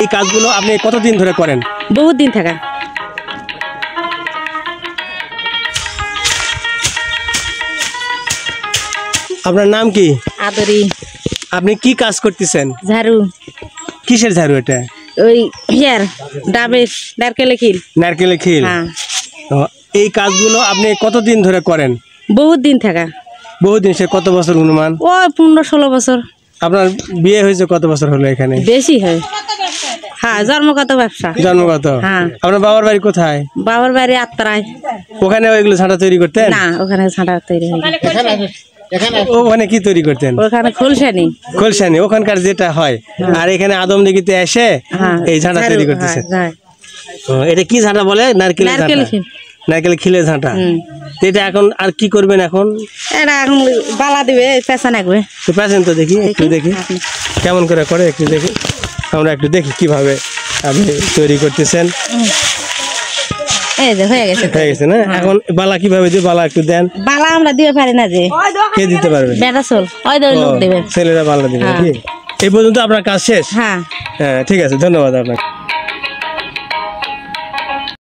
এই কাজগুলো আপনি কতদিন ধরে করেন? বহুত দিন থাকা। আপনার নাম কি? আদরি। আপনি কি কাজ করতেছেন? ঝাড়ু। কিসের ঝাড়ু এটা? ওই হিয়ার ডাবের নারকেলের খিল। নারকেলের খিল। হ্যাঁ। এই কাজগুলো আপনি কতদিন ধরে করেন? বহুত দিন থাকা। বহুদিন, সে কত বছর অনুমান? ও 15-16 বছর। আপনার বিয়ে হয়েছে কত বছর হলো এখানে? বেশি হয়। হ্যাঁ, জন্মগত ব্যবসা। জন্মগত। হ্যাঁ। আপনার বাবার বাড়ি কোথায়? বাবার বাড়ি আত্রায়। ওখানে ওইগুলো ঝাঁটা তৈরি করতেন? না, ওখানে ছাঁটা তৈরি হয়। ওখানে কি তৈরি করতেন? ওখানে খোলসানি। খোলসানি ওখানকার যেটা হয়। আর এখানে আদমদিঘিতে এসে এই ঝাঁটা তৈরি করতেছে। এটা কি ঝাঁটা বলে? নারকেল খিল। নারকেল খিলের ঝাঁটা। এটা এখন আর কি করবেন এখন? এটা এখন বালা দিবে, পেঁচা নাকবে। তো পেঁচেন তো দেখি, একটু দেখি কেমন করে করে, একটু দেখি, আমরা একটু দেখি কিভাবে আপনি তৈরি করতেছেন। এই যে হয়ে গেছে। হয়ে গেছে না? এখন বালা কিভাবে দিয়ে, বালা একটু দেন। বালা আমরা দিতে পারি না। যে কে দিতে পারবে? বেটা চল, ওই লোক দেবে। ছেলেরা বালা দিবে। ঠিক, এই পর্যন্ত আপনার কাজ শেষ? হ্যাঁ। হ্যাঁ, ঠিক আছে, ধন্যবাদ আপনাকে।